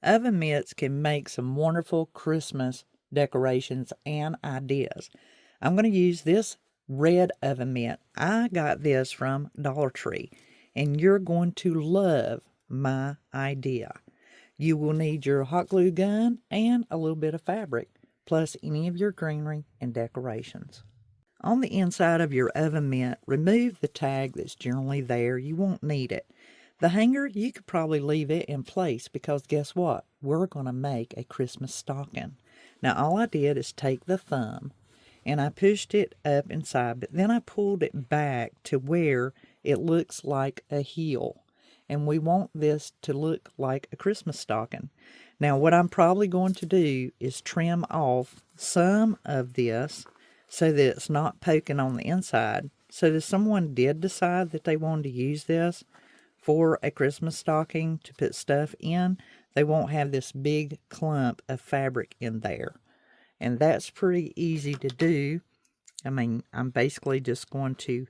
Oven mitts can make some wonderful Christmas decorations and ideas. I'm going to use this red oven mitt. I got this from Dollar Tree, and you're going to love my idea. You will need your hot glue gun and a little bit of fabric, plus any of your greenery and decorations. On the inside of your oven mitt, remove the tag that's generally there. You won't need it. The hanger, you could probably leave it in place because guess what? We're going to make a Christmas stocking. Now all I did is take the thumb and I pushed it up inside, but then I pulled it back to where it looks like a heel. And we want this to look like a Christmas stocking. Now what I'm probably going to do is trim off some of this so that it's not poking on the inside. So that if someone did decide that they wanted to use this for a Christmas stocking to put stuff in, they won't have this big clump of fabric in there. And that's pretty easy to do. I mean, I'm basically just going to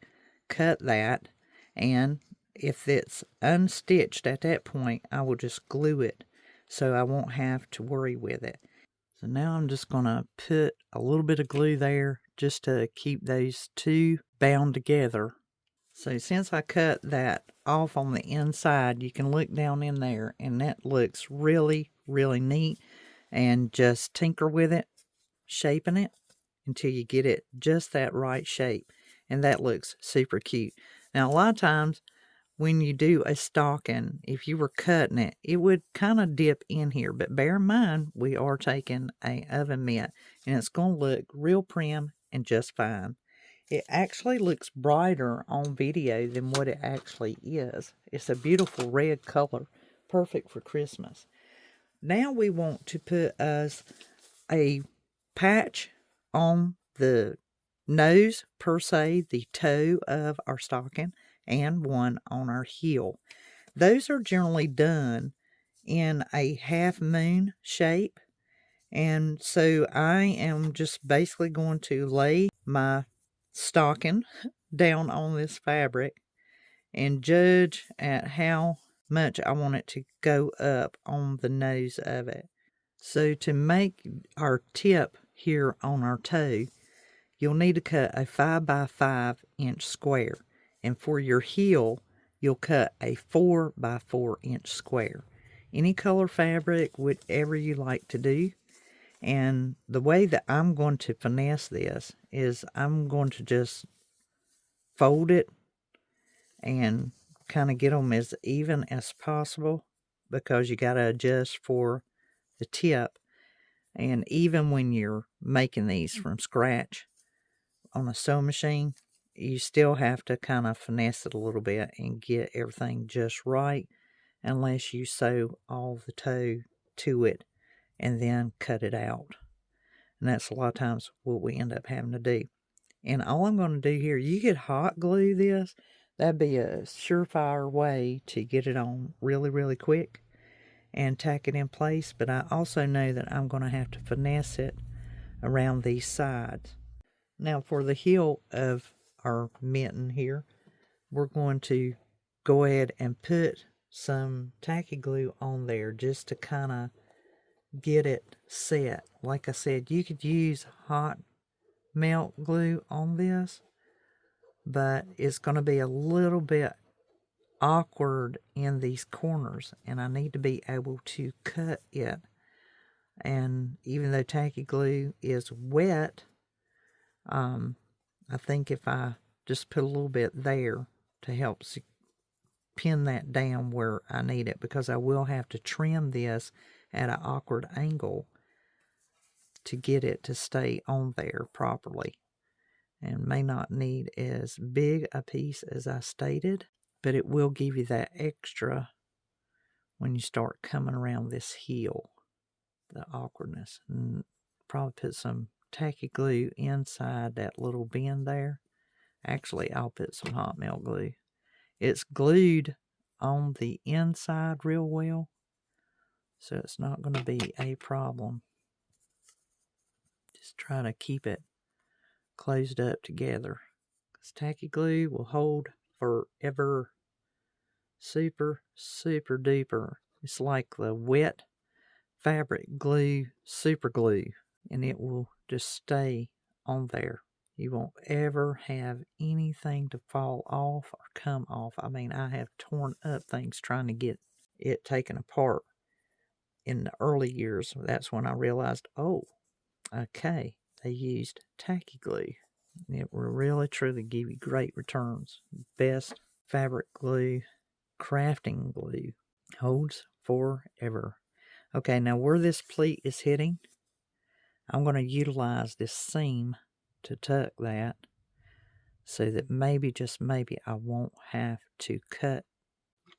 cut that, and if it's unstitched at that point, I will just glue it so I won't have to worry with it. So now I'm just going to put a little bit of glue there just to keep those two bound together. So since I cut that off on the inside, you can look down in there and that looks really, really neat. And just tinker with it, shaping it until you get it just that right shape. And that looks super cute. Now a lot of times when you do a stocking, if you were cutting it, it would kind of dip in here. But bear in mind, we are taking a oven mitt and it's going to look real prim and just fine. It actually looks brighter on video than what it actually is. It's a beautiful red color, perfect for Christmas. Now we want to put us a patch on the nose, per se, the toe of our stocking, and one on our heel. Those are generally done in a half moon shape. And so I am just basically going to lay my stocking down on this fabric and judge at how much I want it to go up on the nose of it. So to make our tip here on our toe, you'll need to cut a 5 by 5 inch square. And for your heel, you'll cut a 4 by 4 inch square. Any color fabric, whatever you like to do. And the way that I'm going to finesse this is I'm going to just fold it and kind of get them as even as possible, because you got to adjust for the tip. And even when you're making these from scratch on a sewing machine, you still have to kind of finesse it a little bit and get everything just right, unless you sew all the toe to it and then cut it out. And that's a lot of times what we end up having to do. And all I'm going to do here, you could hot glue this. That'd be a surefire way to get it on really, really quick and tack it in place. But I also know that I'm going to have to finesse it around these sides. Now for the heel of our mitten here, we're going to go ahead and put some tacky glue on there just to kind of get it set. Like I said, you could use hot melt glue on this, but it's going to be a little bit awkward in these corners, and I need to be able to cut it. And even though tacky glue is wet, I think if I just put a little bit there to help pin that down where I need it, because I will have to trim this at an awkward angle to get it to stay on there properly. And may not need as big a piece as I stated, but it will give you that extra when you start coming around this heel, the awkwardness. And probably put some tacky glue inside that little bend there. Actually, I'll put some hot melt glue. It's glued on the inside real well, so it's not going to be a problem. Just try to keep it closed up together, because tacky glue will hold forever. Super, super duper. It's like the wet fabric glue, super glue, and it will just stay on there. You won't ever have anything to fall off or come off. I mean, I have torn up things trying to get it taken apart in the early years. That's when I realized, oh, okay, they used tacky glue. It will really truly give you great returns. Best fabric glue, crafting glue, holds forever. Okay, now where this pleat is hitting, I'm going to utilize this seam to tuck that so that maybe, just maybe, I won't have to cut.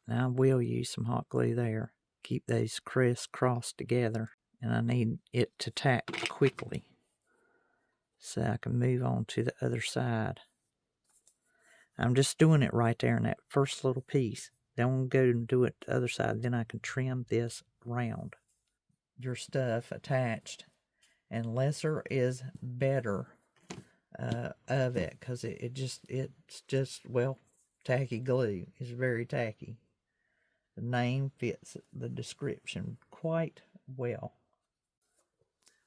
Now I will use some hot glue there. Keep those crisscrossed together, and I need it to tack quickly so I can move on to the other side. I'm just doing it right there in that first little piece. Then I'm going to go and do it the other side. Then I can trim this round. Your stuff attached, and lesser is better of it, because it's just, well, tacky glue is very tacky. The name fits the description quite well.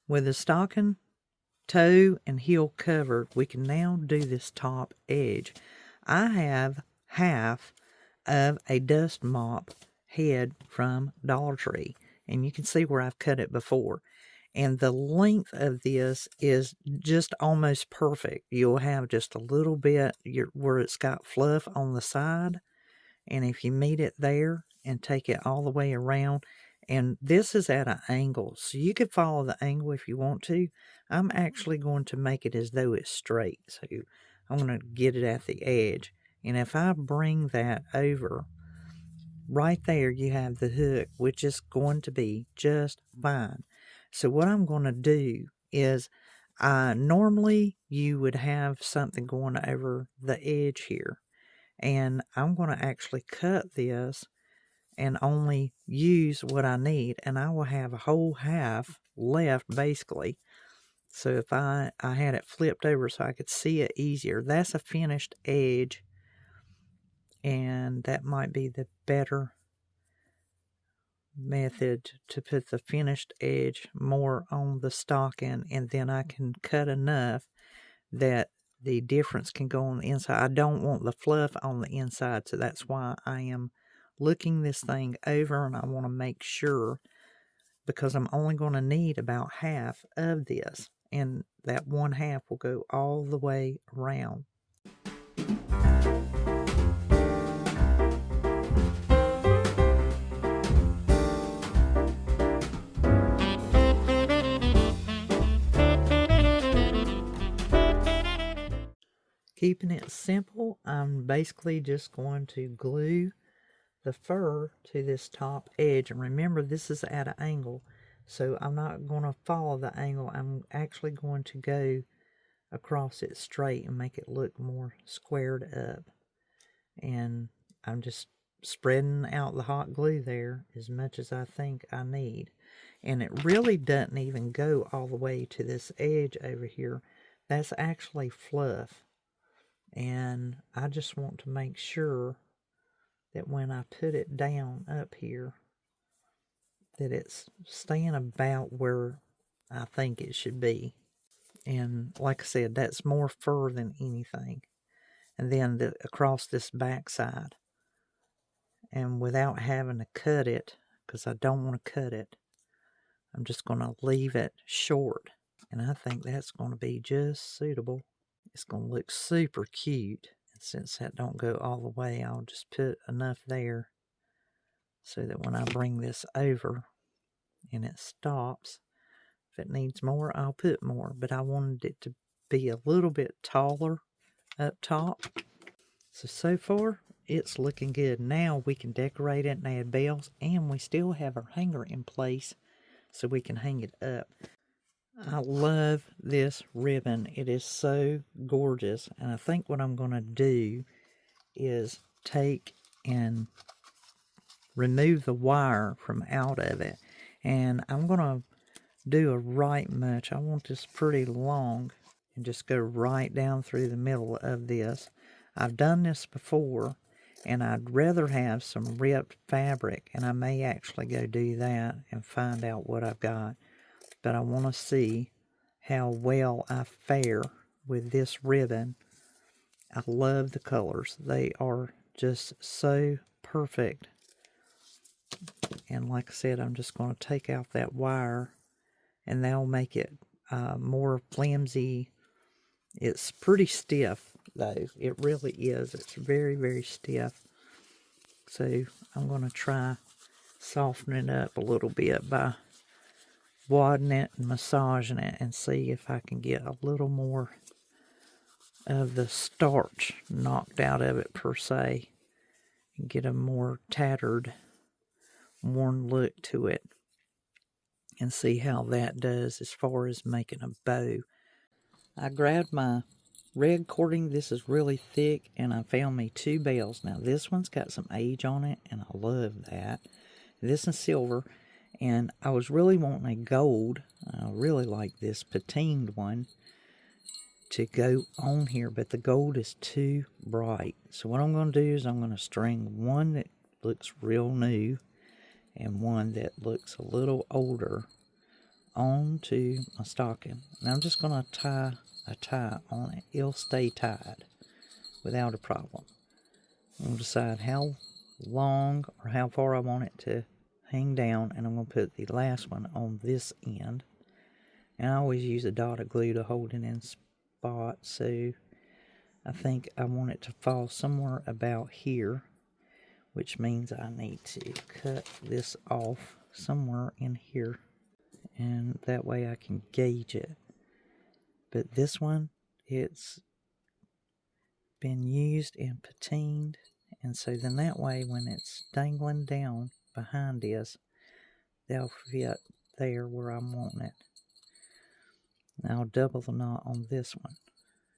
With the stocking, toe, and heel covered, we can now do this top edge. I have half of a dust mop head from Dollar Tree, and you can see where I've cut it before. And the length of this is just almost perfect. You'll have just a little bit where it's got fluff on the side, and if you meet it there and take it all the way around, and this is at an angle, so you could follow the angle if you want to. I'm actually going to make it as though it's straight, so I'm going to get it at the edge. And if I bring that over, right there you have the hook, which is going to be just fine. So what I'm going to do is, normally you would have something going over the edge here, and I'm going to actually cut this and only use what I need, and I will have a whole half left basically. So if I had it flipped over so I could see it easier, that's a finished edge, and that might be the better method, to put the finished edge more on the stocking, and then I can cut enough that the difference can go on the inside. I don't want the fluff on the inside, so that's why I am looking this thing over, and I want to make sure, because I'm only going to need about half of this, and that one half will go all the way around. Keeping it simple, I'm basically just going to glue the fur to this top edge. And remember, this is at an angle, so I'm not going to follow the angle. I'm actually going to go across it straight and make it look more squared up. And I'm just spreading out the hot glue there as much as I think I need. And it really doesn't even go all the way to this edge over here. That's actually fluff. And I just want to make sure that when I put it down up here, that it's staying about where I think it should be. And like I said, that's more fur than anything. And then across this back side, and without having to cut it, because I don't want to cut it, I'm just going to leave it short. And I think that's going to be just suitable. It's going to look super cute. And since that don't go all the way, I'll just put enough there so that when I bring this over and it stops, if it needs more, I'll put more. But I wanted it to be a little bit taller up top. So far, it's looking good. Now we can decorate it and add bells, and we still have our hanger in place so we can hang it up. I love this ribbon. It is so gorgeous. And I think what I'm going to do is take and remove the wire from out of it. And I'm going to do a right much. I want this pretty long, and just go right down through the middle of this. I've done this before, And I'd rather have some ripped fabric, and I may actually go do that and find out what I've got. But I want to see how well I fare with this ribbon. I love the colors. They are just so perfect. And like I said, I'm just going to take out that wire, and that'll make it more flimsy. It's pretty stiff, though. It really is. It's very, very stiff. So I'm going to try softening it up a little bit by wadding it and massaging it, and see if I can get a little more of the starch knocked out of it, per se, and get a more tattered, worn look to it, and see how that does as far as making a bow. I grabbed my red cording. This is really thick, and I found me 2 bells. Now this one's got some age on it, and I love that. This is silver, and I was really wanting a gold. I really like this patined one to go on here, but the gold is too bright. So what I'm going to do is I'm going to string one that looks real new and one that looks a little older onto my stocking. And I'm just going to tie a tie on it. It'll stay tied without a problem. I'm going to decide how long or how far I want it to hang down, and I'm going to put the last one on this end. And I always use a dot of glue to hold it in spot, so I think I want it to fall somewhere about here, which means I need to cut this off somewhere in here, and that way I can gauge it. But this one, it's been used and patined, and so then that way when it's dangling down behind this, they'll fit there where I'm wanting it. Now I'll double the knot on this one,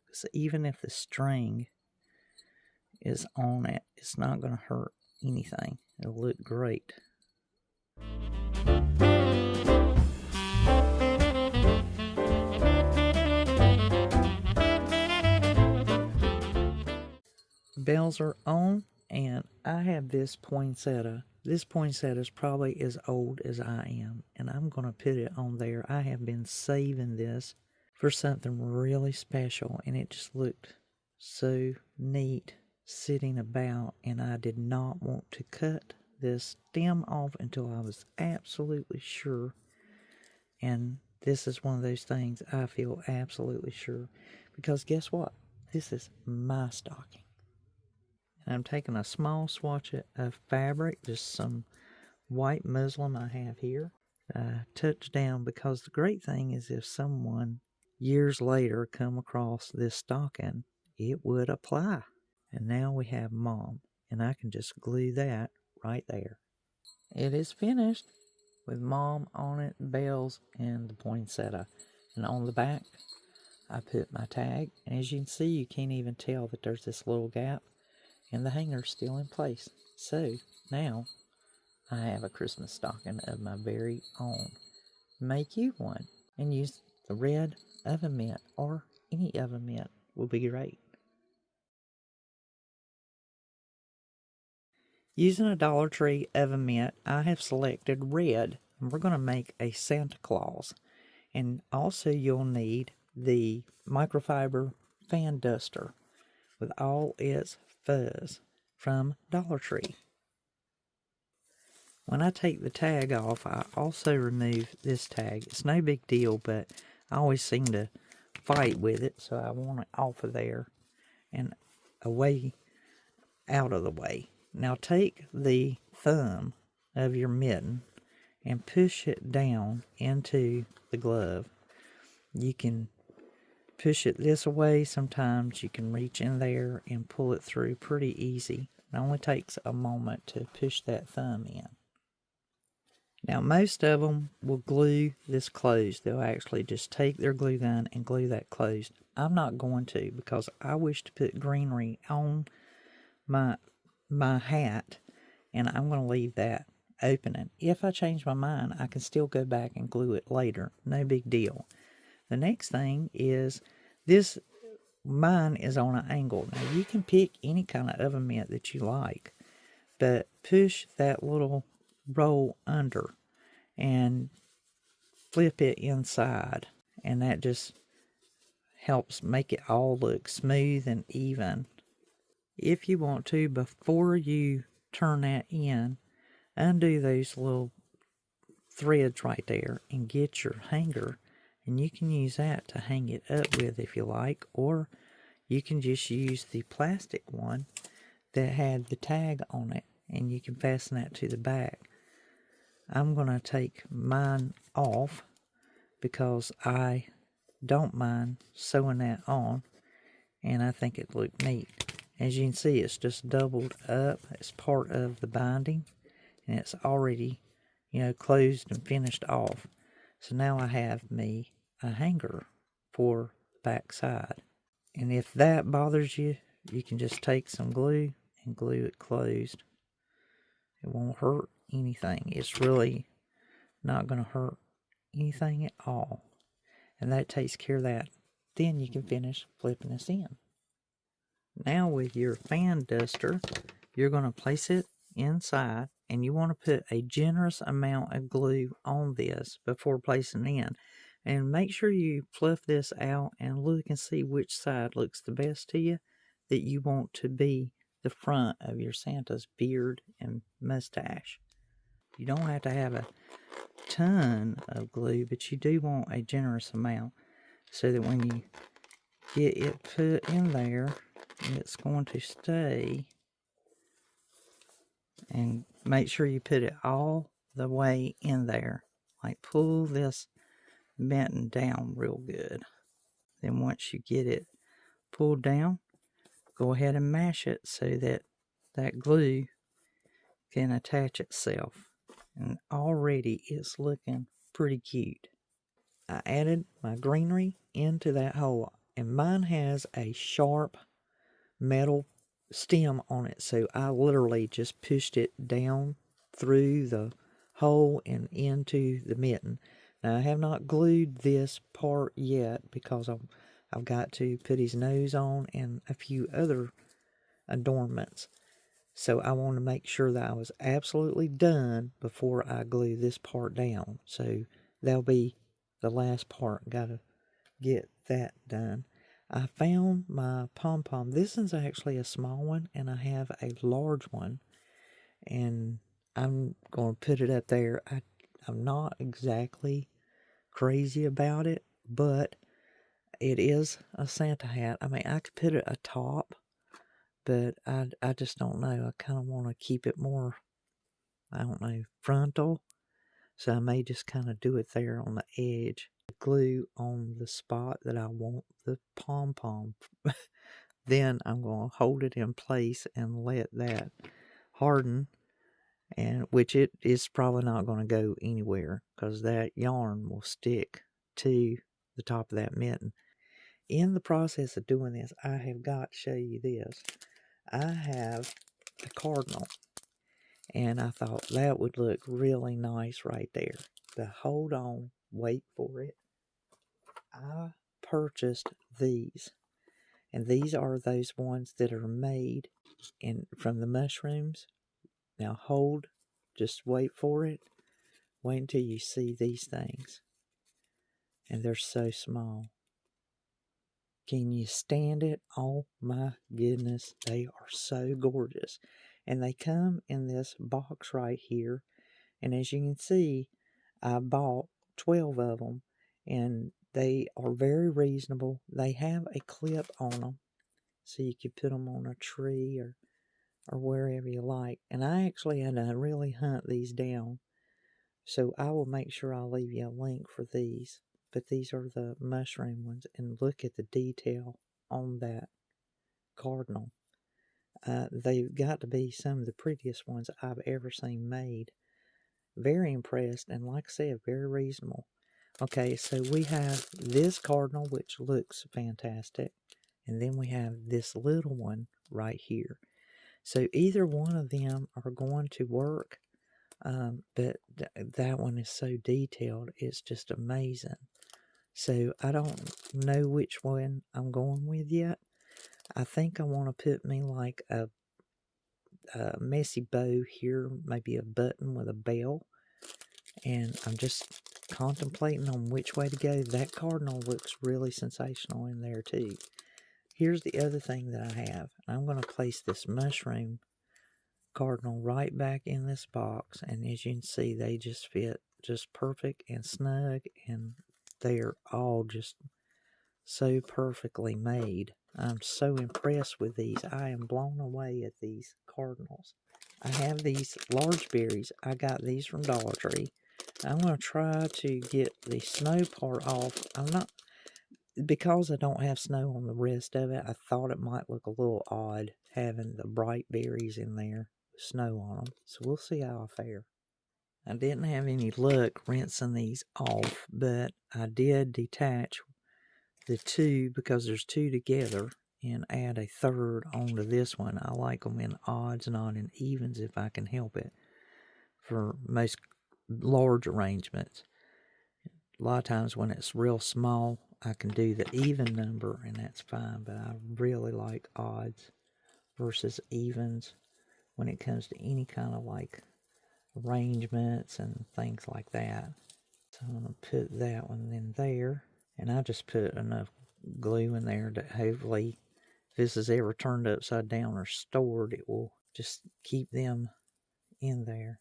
because even if the string is on it, it's not going to hurt anything. It'll look great. Bells are on, and I have this poinsettia. This poinsettia is probably as old as I am, and I'm going to put it on there. I have been saving this for something really special, and it just looked so neat sitting about, and I did not want to cut this stem off until I was absolutely sure. And this is one of those things I feel absolutely sure, because guess what? This is my stocking. And I'm taking a small swatch of fabric, just some white muslin I have here, touch down, because the great thing is if someone years later come across this stocking, it would apply. And now we have Mom, and I can just glue that right there. It is finished with Mom on it, bells, and the poinsettia. And on the back, I put my tag, and as you can see, you can't even tell that there's this little gap, and the hanger's still in place. So now I have a Christmas stocking of my very own. Make you one, and use the red oven mitt, or any oven mitt will be great. Using a Dollar Tree oven mitt, I have selected red, and we're going to make a Santa Claus. And also you'll need the microfiber fan duster with all its fuzz from Dollar Tree. When I take the tag off, I also remove this tag. It's no big deal, but I always seem to fight with it, so I want it off of there and away, out of the way. Now take the thumb of your mitten and push it down into the glove. You can push it this way. Sometimes you can reach in there and pull it through pretty easy. It only takes a moment to push that thumb in. Now most of them will glue this closed. They'll actually just take their glue gun and glue that closed. I'm not going to, because I wish to put greenery on my hat, and I'm going to leave that open. And if I change my mind, I can still go back and glue it later. No big deal. The next thing is this mine is on an angle. Now you can pick any kind of oven mitt that you like, but push that little roll under and flip it inside, and that just helps make it all look smooth and even. If you want to, before you turn that in, undo those little threads right there and get your hanger, and you can use that to hang it up with if you like, or you can just use the plastic one that had the tag on it, and you can fasten that to the back. I'm going to take mine off because I don't mind sewing that on, and I think it looked neat. As you can see, it's just doubled up as part of the binding, and it's already, closed and finished off. So now I have me a hanger for the back side. And if that bothers you, you can just take some glue and glue it closed. It won't hurt anything. It's really not going to hurt anything at all. And that takes care of that. Then you can finish flipping this in. Now with your fan duster, you're going to place it inside, and you want to put a generous amount of glue on this before placing it in. And make sure you fluff this out and look and see which side looks the best to you, that you want to be the front of your Santa's beard and mustache. You don't have to have a ton of glue, but you do want a generous amount so that when you get it put in there, it's going to stay. And make sure you put it all the way in there. Like pull this mitten down real good. Then once you get it pulled down, go ahead and mash it so that that glue can attach itself. And already it's looking pretty cute. I added my greenery into that hole, and mine has a sharp metal stem on it, so I literally just pushed it down through the hole and into the mitten. Now I have not glued this part yet because I've got to put his nose on and a few other adornments, so I want to make sure that I was absolutely done before I glue this part down. So that'll be the last part. Gotta get that done. I found my pom-pom. This is actually a small one, and I have a large one, and I'm going to put it up there. I'm not exactly crazy about it, but it is a Santa hat. I mean, I could put it atop, but I just don't know. I kind of want to keep it more, I don't know, frontal, so I may just kind of do it there on the edge. Glue on the spot that I want the pom-pom. Then I'm going to hold it in place and let that harden, and which it is probably not going to go anywhere because that yarn will stick to the top of that mitten. In the process of doing this, I have got to show you this. I have a cardinal, and I thought that would look really nice right there. But hold on, wait for it. I purchased these, and these are those ones that are made from the mushrooms. Now hold, just wait for it. Wait until you see these things. And they're so small. Can you stand it? Oh my goodness, they are so gorgeous. And they come in this box right here. And as you can see, I bought 12 of them, and they are very reasonable. They have a clip on them, so you could put them on a tree or wherever you like. And I actually had to really hunt these down, so I will make sure I'll leave you a link for these. But these are the mushroom ones, and look at the detail on that cardinal. They've got to be some of the prettiest ones I've ever seen made. Very impressed, and like I said, very reasonable. Okay, so we have this cardinal, which looks fantastic, and then we have this little one right here. So either one of them are going to work, but that one is so detailed, it's just amazing. So I don't know which one I'm going with yet. I think I want to put me like a messy bow here, maybe a button with a bell. And I'm just contemplating on which way to go. That cardinal looks really sensational in there too. Here's the other thing that I have. I'm going to place this mushroom cardinal right back in this box, and as you can see, they just fit just perfect and snug, and they're all just so perfectly made. I'm so impressed with these. I am blown away at these cardinals. I have these large berries. I got these from Dollar Tree. I'm going to try to get the snow part off. I'm not, because I don't have snow on the rest of it, I thought it might look a little odd having the bright berries in there with snow on them. So we'll see how I fare. I didn't have any luck rinsing these off, but I did detach the two because there's two together and add a third onto this one. I like them in odds, not in evens if I can help it, for most large arrangements. A lot of times when it's real small, I can do the even number and that's fine, but I really like odds versus evens when it comes to any kind of like arrangements and things like that. So I'm going to put that one in there, and I just put enough glue in there that hopefully if this is ever turned upside down or stored, it will just keep them in there.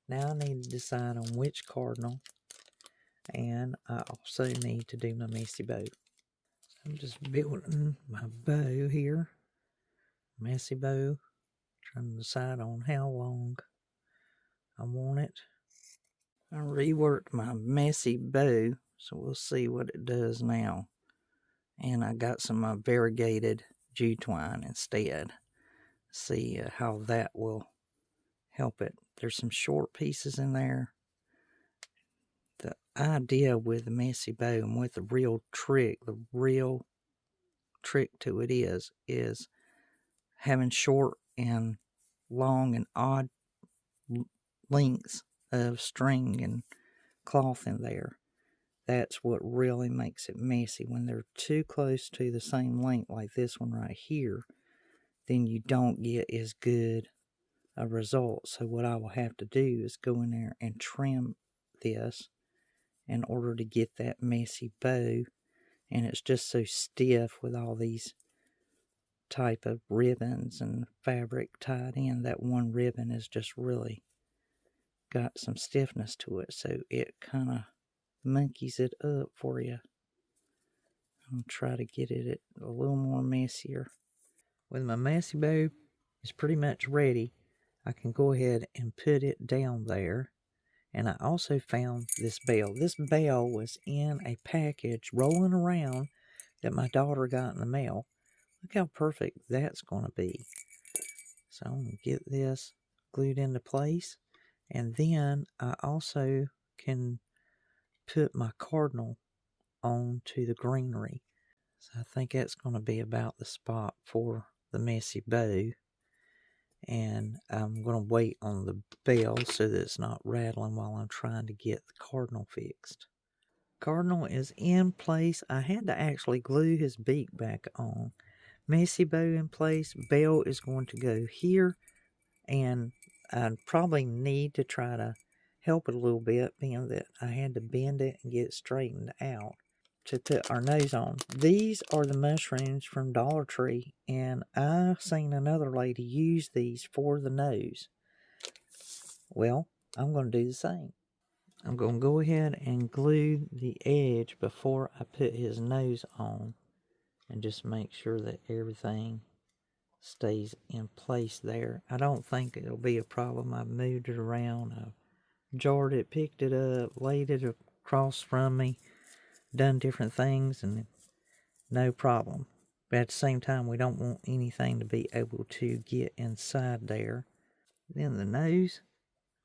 Now I need to decide on which cardinal, and I also need to do my messy bow. So I'm just building my bow here, messy bow, trying to decide on how long I want it. I reworked my messy bow, so we'll see what it does now. And I got some variegated jute twine instead. See how that will help it. There's some short pieces in there. The idea with the messy bow and with the real trick to it is having short and long and odd lengths of string and cloth in there. That's what really makes it messy. When they're too close to the same length like this one right here, then you don't get as good a result. So what I will have to do is go in there and trim this in order to get that messy bow. And it's just so stiff with all these type of ribbons and fabric tied in. That one ribbon is just really got some stiffness to it, so it kind of monkeys it up for you. I'll try to get it a little more messier. When my messy bow is pretty much ready, I can go ahead and put it down there. And I also found this bell. This bell was in a package rolling around that my daughter got in the mail. Look how perfect that's going to be. So I'm going to get this glued into place. And then I also can put my cardinal onto the greenery. So I think that's going to be about the spot for the messy bow. And I'm going to wait on the bell so that it's not rattling while I'm trying to get the cardinal fixed. Cardinal is in place. I had to actually glue his beak back on. Messy bow in place. Bell is going to go here, and I probably need to try to help it a little bit, being that I had to bend it and get it straightened out to put our nose on. These are the mushrooms from Dollar Tree, and I've seen another lady use these for the nose. Well, I'm going to do the same. I'm going to go ahead and glue the edge before I put his nose on, and just make sure that everything stays in place there. I don't think it'll be a problem. I've moved it around, I've jarred it, picked it up, laid it across from me, done different things, and no problem. But at the same time, we don't want anything to be able to get inside there. Then the nose,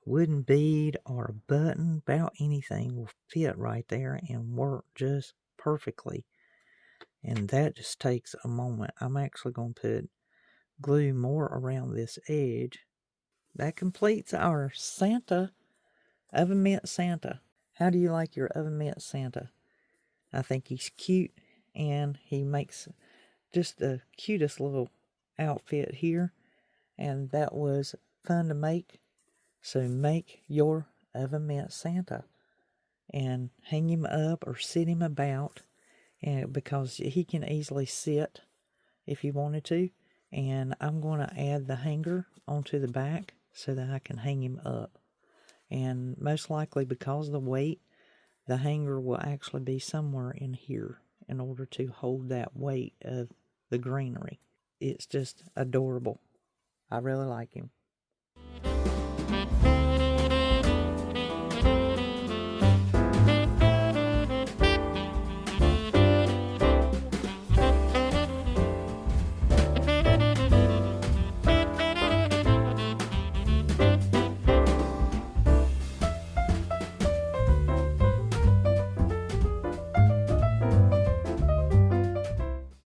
wooden bead or a button, about anything will fit right there and work just perfectly. And that just takes a moment. I'm actually going to put glue more around this edge. That completes our Santa, oven mitt Santa. How do you like your oven mitt Santa? I think he's cute, and he makes just the cutest little outfit here, and that was fun to make. So make your oven mitt Santa and hang him up or sit him about, and because he can easily sit if you wanted to. And I'm going to add the hanger onto the back so that I can hang him up. And most likely, because of the weight, the hanger will actually be somewhere in here in order to hold that weight of the greenery. It's just adorable. I really like him.